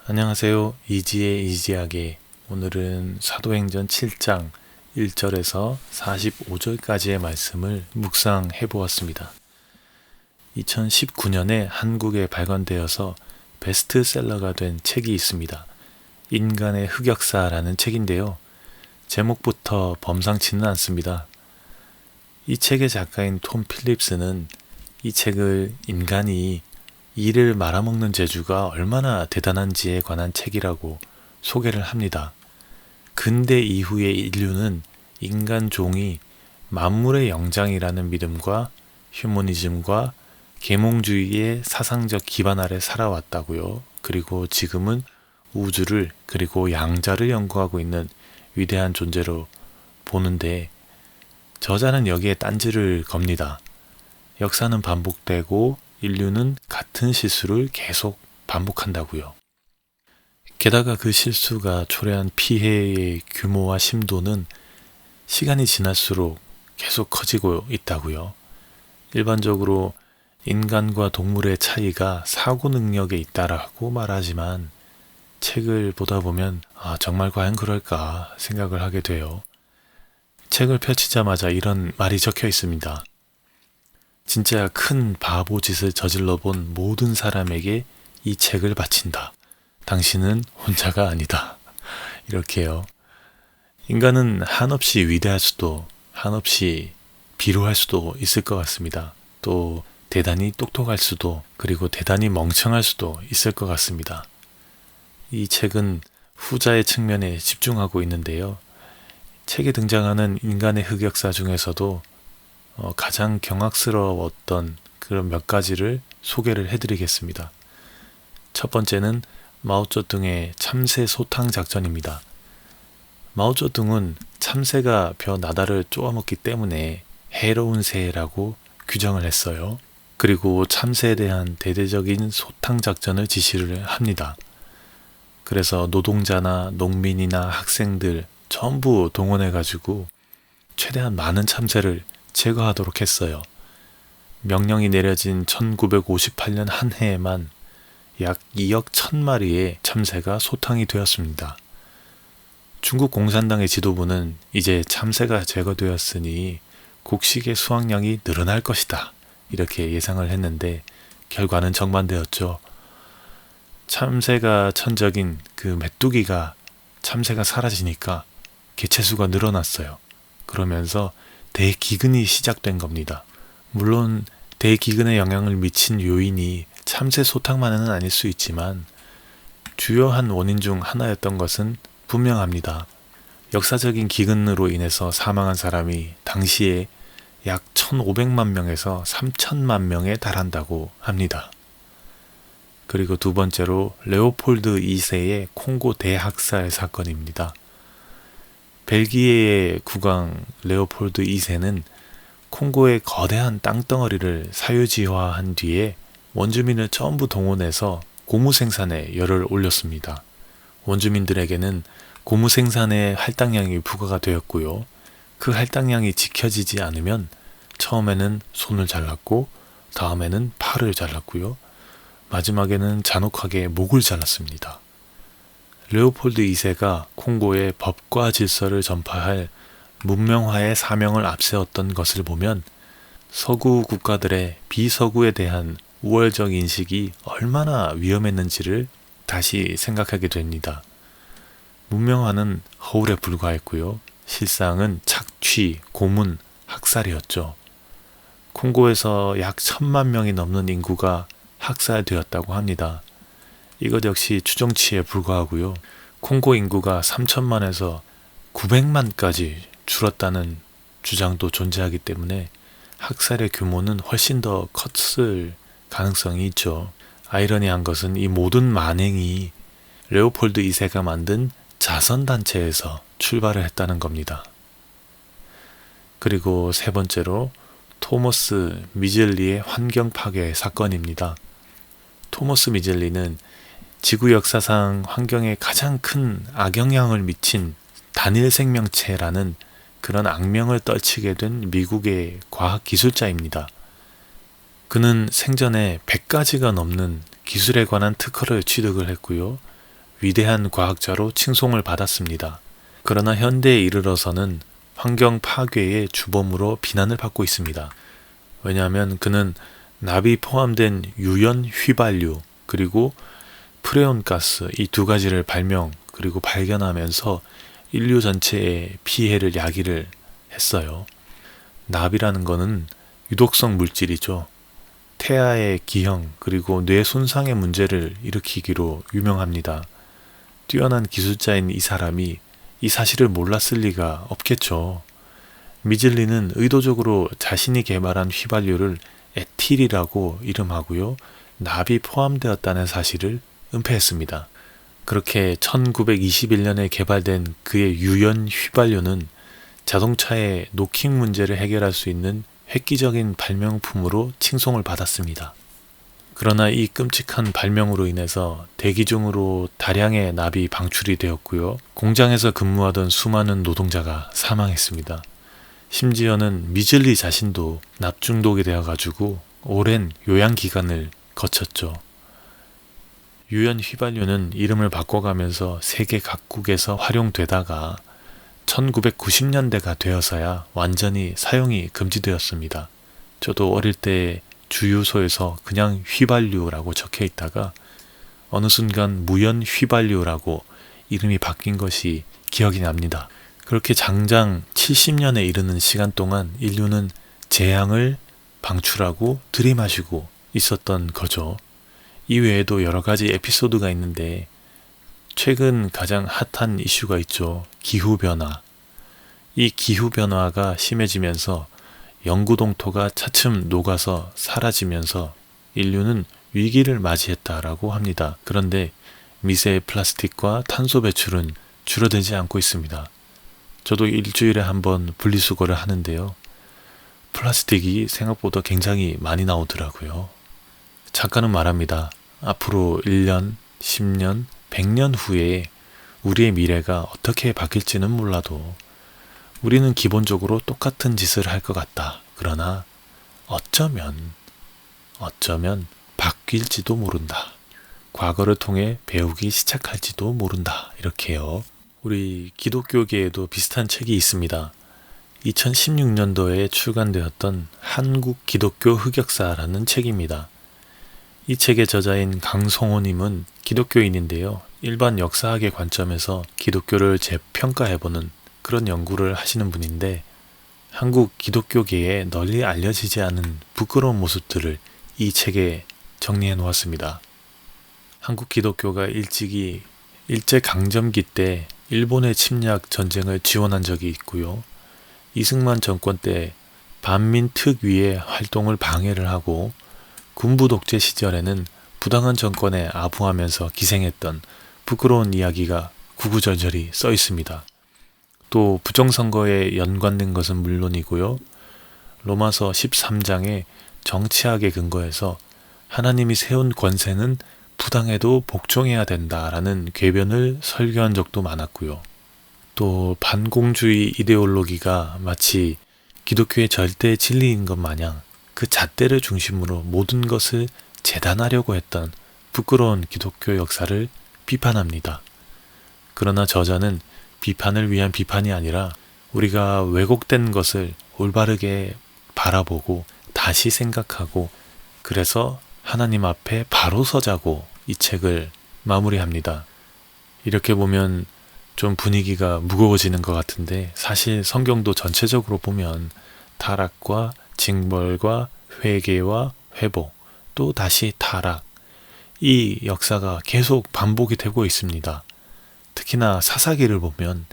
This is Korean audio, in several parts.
안녕하세요. 이지의 이지하게. 오늘은 사도행전 7장 1절에서 45절까지의 말씀을 묵상해 보았습니다. 2019년에 한국에 발간되어서 베스트셀러가 된 책이 있습니다. 인간의 흑역사라는 책인데요. 제목부터 범상치는 않습니다. 이 책의 작가인 톰 필립스는 이 책을 인간이 이를 말아먹는 재주가 얼마나 대단한지에 관한 책이라고 소개를 합니다. 근대 이후의 인류는 인간 종이 만물의 영장이라는 믿음과 휴머니즘과 계몽주의의 사상적 기반 아래 살아왔다고요. 그리고 지금은 우주를 그리고 양자를 연구하고 있는 위대한 존재로 보는데 저자는 여기에 딴지를 겁니다. 역사는 반복되고 인류는 같은 실수를 계속 반복한다고요. 게다가 그 실수가 초래한 피해의 규모와 심도는 시간이 지날수록 계속 커지고 있다고요. 일반적으로 인간과 동물의 차이가 사고 능력에 있다라고 말하지만 책을 보다 보면 정말 과연 그럴까 생각을 하게 돼요. 책을 펼치자마자 이런 말이 적혀 있습니다. 진짜 큰 바보 짓을 저질러 본 모든 사람에게 이 책을 바친다. 당신은 혼자가 아니다. 이렇게요. 인간은 한없이 위대할 수도 한없이 비루할 수도 있을 것 같습니다. 또 대단히 똑똑할 수도 그리고 대단히 멍청할 수도 있을 것 같습니다. 이 책은 후자의 측면에 집중하고 있는데요. 책에 등장하는 인간의 흑역사 중에서도 가장 경악스러웠던 그런 몇 가지를 소개를 해드리겠습니다. 첫 번째는 마오쩌둥의 참새 소탕 작전입니다. 마오쩌둥은 참새가 벼 나다를 쪼아먹기 때문에 해로운 새라고 규정을 했어요. 그리고 참새에 대한 대대적인 소탕 작전을 지시를 합니다. 그래서 노동자나 농민이나 학생들 전부 동원해가지고 최대한 많은 참새를 제거하도록 했어요. 명령이 내려진 1958년 한 해에만 약 2억 1,000마리의 참새가 소탕이 되었습니다. 중국 공산당의 지도부는 이제 참새가 제거되었으니 곡식의 수확량이 늘어날 것이다. 이렇게 예상을 했는데 결과는 정반대였죠. 참새가 천적인 그 메뚜기가 참새가 사라지니까 개체수가 늘어났어요. 그러면서 대기근이 시작된 겁니다. 물론 대기근에 영향을 미친 요인이 참새 소탕만은 아닐 수 있지만 주요한 원인 중 하나였던 것은 분명합니다. 역사적인 기근으로 인해서 사망한 사람이 당시에 약 1,500만 명에서 3,000만 명에 달한다고 합니다. 그리고 두 번째로 레오폴드 2세의 콩고 대학살 사건입니다. 벨기에의 국왕 레오폴드 2세는 콩고의 거대한 땅덩어리를 사유지화한 뒤에 원주민을 전부 동원해서 고무 생산에 열을 올렸습니다. 원주민들에게는 고무 생산의 할당량이 부과가 되었고요. 그 할당량이 지켜지지 않으면 처음에는 손을 잘랐고 다음에는 팔을 잘랐고요. 마지막에는 잔혹하게 목을 잘랐습니다. 레오폴드 2세가 콩고에 법과 질서를 전파할 문명화의 사명을 앞세웠던 것을 보면 서구 국가들의 비서구에 대한 우월적 인식이 얼마나 위험했는지를 다시 생각하게 됩니다. 문명화는 허울에 불과했고요. 실상은 착취, 고문, 학살이었죠. 콩고에서 약 1,000만 명이 넘는 인구가 학살되었다고 합니다. 이것 역시 추정치에 불과하고요. 콩고 인구가 3천만에서 900만까지 줄었다는 주장도 존재하기 때문에 학살의 규모는 훨씬 더 컸을 가능성이 있죠. 아이러니한 것은 이 모든 만행이 레오폴드 2세가 만든 자선단체에서 출발을 했다는 겁니다. 그리고 세 번째로 토머스 미젤리의 환경 파괴 사건입니다. 토머스 미젤리는 지구 역사상 환경에 가장 큰 악영향을 미친 단일 생명체라는 그런 악명을 떨치게 된 미국의 과학기술자입니다. 그는 생전에 100가지가 넘는 기술에 관한 특허를 취득을 했고요. 위대한 과학자로 칭송을 받았습니다. 그러나 현대에 이르러서는 환경 파괴의 주범으로 비난을 받고 있습니다. 왜냐하면 그는 납이 포함된 유연 휘발유 그리고 프레온가스 이 두 가지를 발명 그리고 발견하면서 인류 전체에 피해를 야기를 했어요. 납이라는 거는 유독성 물질이죠. 태아의 기형 그리고 뇌 손상의 문제를 일으키기로 유명합니다. 뛰어난 기술자인 이 사람이 이 사실을 몰랐을 리가 없겠죠. 미즐리는 의도적으로 자신이 개발한 휘발유를 에틸이라고 이름하고요. 납이 포함되었다는 사실을 은폐했습니다. 그렇게 1921년에 개발된 그의 유연 휘발유는 자동차의 노킹 문제를 해결할 수 있는 획기적인 발명품으로 칭송을 받았습니다. 그러나 이 끔찍한 발명으로 인해서 대기 중으로 다량의 납이 방출이 되었고요. 공장에서 근무하던 수많은 노동자가 사망했습니다. 심지어는 미즐리 자신도 납 중독이 되어가지고 오랜 요양기간을 거쳤죠. 유연 휘발유는 이름을 바꿔가면서 세계 각국에서 활용되다가 1990년대가 되어서야 완전히 사용이 금지되었습니다. 저도 어릴 때 주유소에서 그냥 휘발유라고 적혀 있다가 어느 순간 무연 휘발유라고 이름이 바뀐 것이 기억이 납니다. 그렇게 장장 70년에 이르는 시간 동안 인류는 재앙을 방출하고 들이마시고 있었던 거죠. 이외에도 여러 가지 에피소드가 있는데 최근 가장 핫한 이슈가 있죠. 기후변화. 이 기후변화가 심해지면서 영구 동토가 차츰 녹아서 사라지면서 인류는 위기를 맞이했다라고 합니다. 그런데 미세 플라스틱과 탄소 배출은 줄어들지 않고 있습니다. 저도 일주일에 한 번 분리수거를 하는데요. 플라스틱이 생각보다 굉장히 많이 나오더라고요. 작가는 말합니다. 앞으로 1년, 10년, 100년 후에 우리의 미래가 어떻게 바뀔지는 몰라도 우리는 기본적으로 똑같은 짓을 할 것 같다. 그러나 어쩌면 바뀔지도 모른다. 과거를 통해 배우기 시작할지도 모른다. 이렇게요. 우리 기독교계에도 비슷한 책이 있습니다. 2016년도에 출간되었던 한국 기독교 흑역사라는 책입니다. 이 책의 저자인 강성호님은 기독교인인데요. 일반 역사학의 관점에서 기독교를 재평가해보는 그런 연구를 하시는 분인데 한국 기독교계에 널리 알려지지 않은 부끄러운 모습들을 이 책에 정리해 놓았습니다. 한국 기독교가 일제강점기 때 일본의 침략 전쟁을 지원한 적이 있고요. 이승만 정권 때 반민특위의 활동을 방해를 하고 군부 독재 시절에는 부당한 정권에 아부하면서 기생했던 부끄러운 이야기가 구구절절히 써 있습니다. 또 부정선거에 연관된 것은 물론이고요. 로마서 13장에 정치학에 근거해서 하나님이 세운 권세는 부당해도 복종해야 된다라는 궤변을 설교한 적도 많았고요. 또 반공주의 이데올로기가 마치 기독교의 절대 진리인 것 마냥 그 잣대를 중심으로 모든 것을 재단하려고 했던 부끄러운 기독교 역사를 비판합니다. 그러나 저자는 비판을 위한 비판이 아니라 우리가 왜곡된 것을 올바르게 바라보고 다시 생각하고 그래서 하나님 앞에 바로 서자고 이 책을 마무리합니다. 이렇게 보면 좀 분위기가 무거워지는 것 같은데 사실 성경도 전체적으로 보면 타락과 징벌과 회개와 회복 또 다시 타락 이 역사가 계속 반복이 되고 있습니다. 특히나 사사기를 보면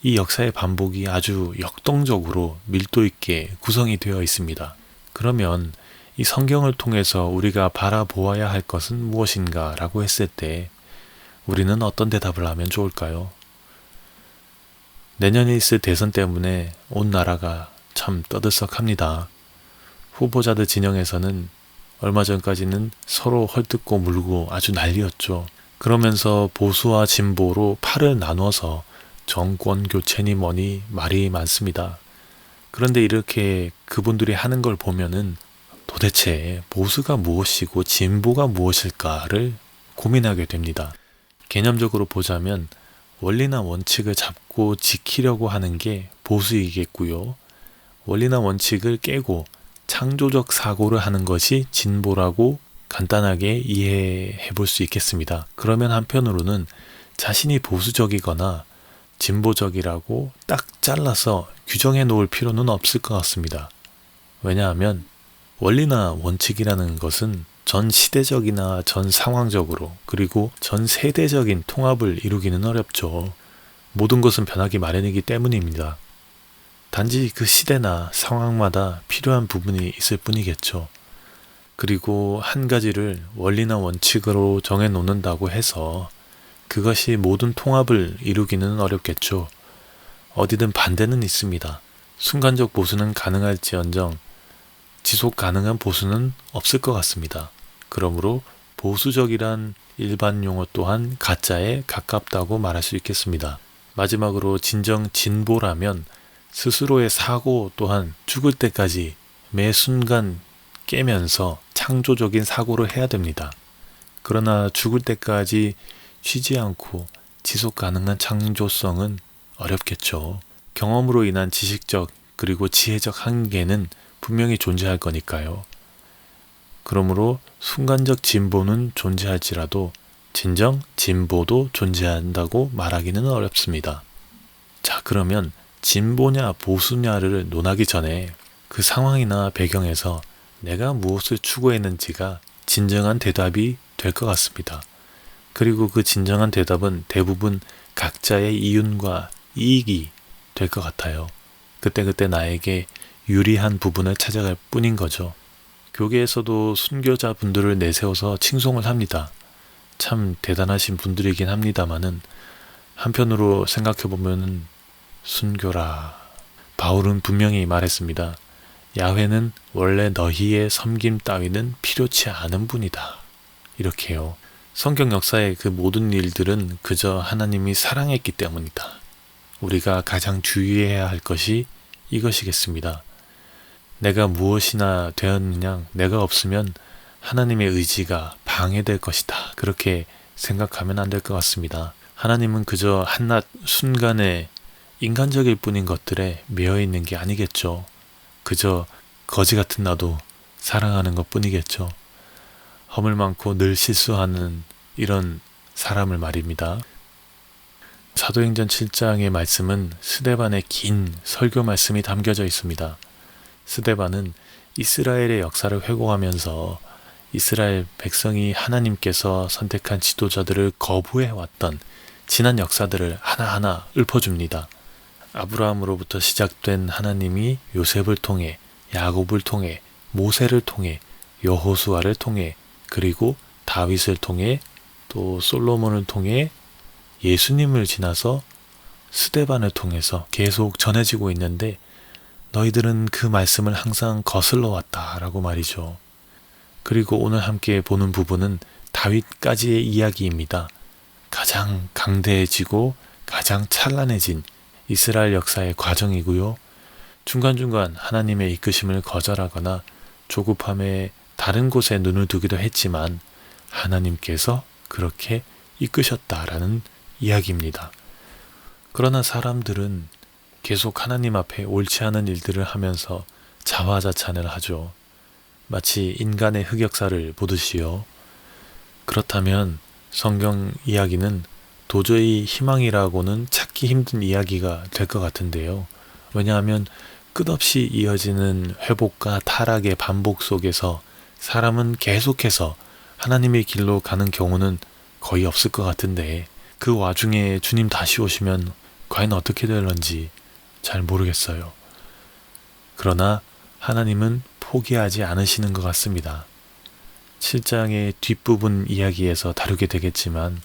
이 역사의 반복이 아주 역동적으로 밀도 있게 구성이 되어 있습니다. 그러면 이 성경을 통해서 우리가 바라보아야 할 것은 무엇인가 라고 했을 때 우리는 어떤 대답을 하면 좋을까요? 내년에 있을 대선 때문에 온 나라가 참 떠들썩합니다. 후보자들 진영에서는 얼마 전까지는 서로 헐뜯고 물고 아주 난리였죠. 그러면서 보수와 진보로 팔을 나눠서 정권 교체니 뭐니 말이 많습니다. 그런데 이렇게 그분들이 하는 걸 보면은 도대체 보수가 무엇이고 진보가 무엇일까를 고민하게 됩니다. 개념적으로 보자면 원리나 원칙을 잡고 지키려고 하는 게 보수이겠고요. 원리나 원칙을 깨고 창조적 사고를 하는 것이 진보라고 간단하게 이해해 볼 수 있겠습니다. 그러면 한편으로는 자신이 보수적이거나 진보적이라고 딱 잘라서 규정해 놓을 필요는 없을 것 같습니다. 왜냐하면 원리나 원칙이라는 것은 전 시대적이나 전 상황적으로 그리고 전 세대적인 통합을 이루기는 어렵죠. 모든 것은 변하기 마련이기 때문입니다. 단지 그 시대나 상황마다 필요한 부분이 있을 뿐이겠죠. 그리고 한 가지를 원리나 원칙으로 정해 놓는다고 해서 그것이 모든 통합을 이루기는 어렵겠죠. 어디든 반대는 있습니다. 순간적 보수는 가능할지언정 지속 가능한 보수는 없을 것 같습니다. 그러므로 보수적이란 일반 용어 또한 가짜에 가깝다고 말할 수 있겠습니다. 마지막으로 진정 진보라면 스스로의 사고 또한 죽을 때까지 매 순간 깨면서 창조적인 사고를 해야 됩니다. 그러나 죽을 때까지 쉬지 않고 지속 가능한 창조성은 어렵겠죠. 경험으로 인한 지식적 그리고 지혜적 한계는 분명히 존재할 거니까요. 그러므로 순간적 진보는 존재할지라도 진정 진보도 존재한다고 말하기는 어렵습니다. 자, 그러면 진보냐 보수냐를 논하기 전에 그 상황이나 배경에서 내가 무엇을 추구했는지가 진정한 대답이 될 것 같습니다. 그리고 그 진정한 대답은 대부분 각자의 이윤과 이익이 될 것 같아요. 그때그때 나에게 유리한 부분을 찾아갈 뿐인 거죠. 교계에서도 순교자분들을 내세워서 칭송을 합니다. 참 대단하신 분들이긴 합니다마는 한편으로 생각해보면 순교라. 바울은 분명히 말했습니다. 야훼는 원래 너희의 섬김 따위는 필요치 않은 분이다. 이렇게요. 성경 역사의 그 모든 일들은 그저 하나님이 사랑했기 때문이다. 우리가 가장 주의해야 할 것이 이것이겠습니다. 내가 무엇이나 되었느냐, 내가 없으면 하나님의 의지가 방해될 것이다. 그렇게 생각하면 안 될 것 같습니다. 하나님은 그저 한낱 순간에 인간적일 뿐인 것들에 매여 있는 게 아니겠죠. 그저 거지 같은 나도 사랑하는 것 뿐이겠죠. 허물 많고 늘 실수하는 이런 사람을 말입니다. 사도행전 7장의 말씀은 스데반의 긴 설교 말씀이 담겨져 있습니다. 스데반은 이스라엘의 역사를 회고하면서 이스라엘 백성이 하나님께서 선택한 지도자들을 거부해왔던 지난 역사들을 하나하나 읊어줍니다. 아브라함으로부터 시작된 하나님이 요셉을 통해, 야곱을 통해, 모세를 통해, 여호수아를 통해, 그리고 다윗을 통해, 또 솔로몬을 통해, 예수님을 지나서 스데반을 통해서 계속 전해지고 있는데 너희들은 그 말씀을 항상 거슬러 왔다라고 말이죠. 그리고 오늘 함께 보는 부분은 다윗까지의 이야기입니다. 가장 강대해지고 가장 찬란해진 이스라엘 역사의 과정이고요. 중간중간 하나님의 이끄심을 거절하거나 조급함에 다른 곳에 눈을 두기도 했지만 하나님께서 그렇게 이끄셨다라는 이야기입니다. 그러나 사람들은 계속 하나님 앞에 옳지 않은 일들을 하면서 자화자찬을 하죠. 마치 인간의 흑역사를 보듯이요. 그렇다면 성경 이야기는 도저히 희망이라고는 찾기 힘든 이야기가 될 것 같은데요. 왜냐하면 끝없이 이어지는 회복과 타락의 반복 속에서 사람은 계속해서 하나님의 길로 가는 경우는 거의 없을 것 같은데 그 와중에 주님 다시 오시면 과연 어떻게 될런지 잘 모르겠어요. 그러나 하나님은 포기하지 않으시는 것 같습니다. 7장의 뒷부분 이야기에서 다루게 되겠지만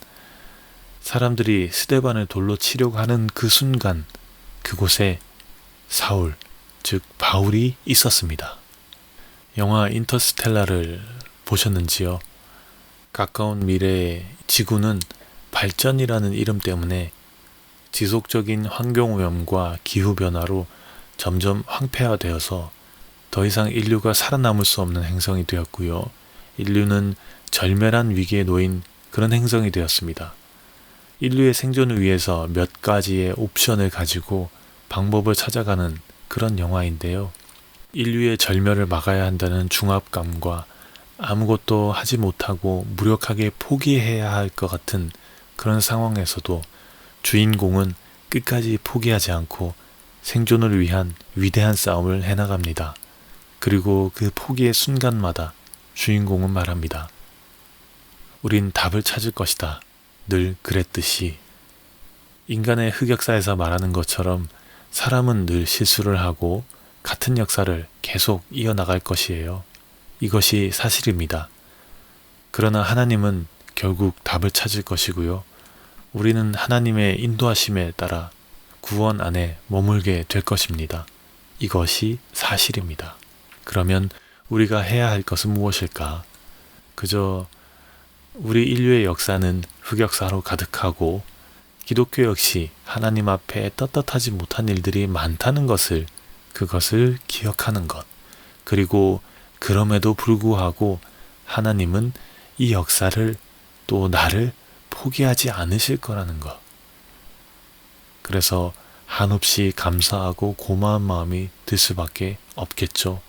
사람들이 스데반을 돌로 치려고 하는 그 순간 그곳에 사울, 즉 바울이 있었습니다. 영화 인터스텔라를 보셨는지요? 가까운 미래의 지구는 발전이라는 이름 때문에 지속적인 환경오염과 기후변화로 점점 황폐화되어서 더 이상 인류가 살아남을 수 없는 행성이 되었고요. 인류는 절멸한 위기에 놓인 그런 행성이 되었습니다. 인류의 생존을 위해서 몇 가지의 옵션을 가지고 방법을 찾아가는 그런 영화인데요. 인류의 절멸을 막아야 한다는 중압감과 아무것도 하지 못하고 무력하게 포기해야 할 것 같은 그런 상황에서도 주인공은 끝까지 포기하지 않고 생존을 위한 위대한 싸움을 해나갑니다. 그리고 그 포기의 순간마다 주인공은 말합니다. 우린 답을 찾을 것이다. 늘 그랬듯이. 인간의 흑역사에서 말하는 것처럼 사람은 늘 실수를 하고 같은 역사를 계속 이어나갈 것이에요. 이것이 사실입니다. 그러나 하나님은 결국 답을 찾을 것이고요. 우리는 하나님의 인도하심에 따라 구원 안에 머물게 될 것입니다. 이것이 사실입니다. 그러면 우리가 해야 할 것은 무엇일까? 그저 우리 인류의 역사는 흑역사로 가득하고 기독교 역시 하나님 앞에 떳떳하지 못한 일들이 많다는 것을 그것을 기억하는 것. 그리고 그럼에도 불구하고 하나님은 이 역사를 또 나를 포기하지 않으실 거라는 것. 그래서 한없이 감사하고 고마운 마음이 들 수밖에 없겠죠.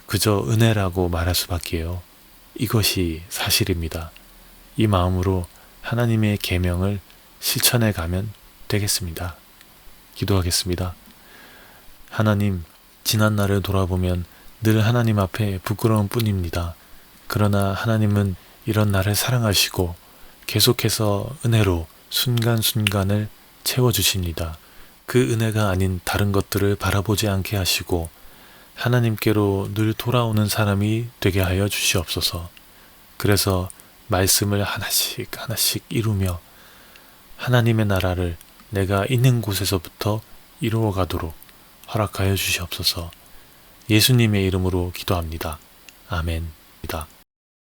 그저 은혜라고 말할 수밖에요. 이것이 사실입니다. 이 마음으로 하나님의 계명을 실천해 가면 되겠습니다. 기도하겠습니다. 하나님, 지난 날을 돌아보면 늘 하나님 앞에 부끄러운 뿐입니다. 그러나 하나님은 이런 나를 사랑하시고 계속해서 은혜로 순간순간을 채워주십니다. 그 은혜가 아닌 다른 것들을 바라보지 않게 하시고 하나님께로 늘 돌아오는 사람이 되게 하여 주시옵소서. 그래서 말씀을 하나씩 하나씩 이루며 하나님의 나라를 내가 있는 곳에서부터 이루어 가도록 허락하여 주시옵소서. 예수님의 이름으로 기도합니다. 아멘입니다.